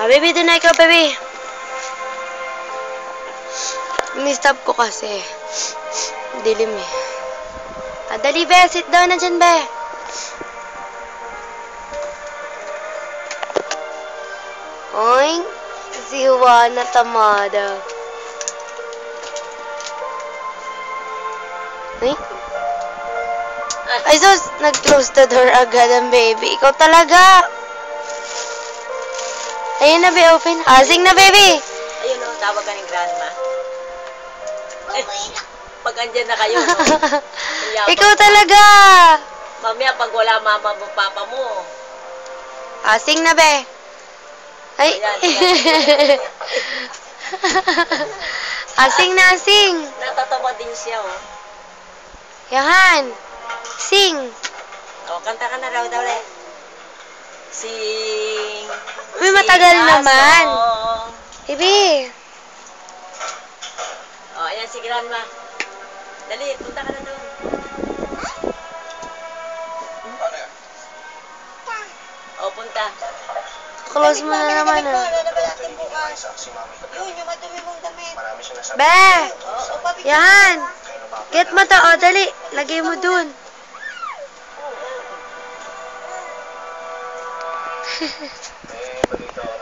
Baby, doon na ikaw, baby. Ni-stop ko kasi. Dilim eh. Dali, be. Sit down na dyan, be. Oy, si Juana tamada. Ay? Ay, sus, nag-close the door agad ang baby. Ikaw talaga. Ayun na, be, open. Asing na, baby. Ayun o, tawag ka ng grandma. Pag andyan na kayo, no? Ikaw talaga. Mamaya, pag wala mama mo, papa mo. Asing na, be. Ay. Ayan. Asing na, asing. Natatawa din siya, oh. Yahan. Sing. O, kanta ka na raw daw, le. Sing. Uy, matagal naman. Baby. O, ayan si grandma. Dali, punta ka na doon. O, punta. Close mo na naman, ah. Yun, yung madumi mong damit. Be. Oo, papi. Yan. Get mo to. O, dali. Lagay mo dun.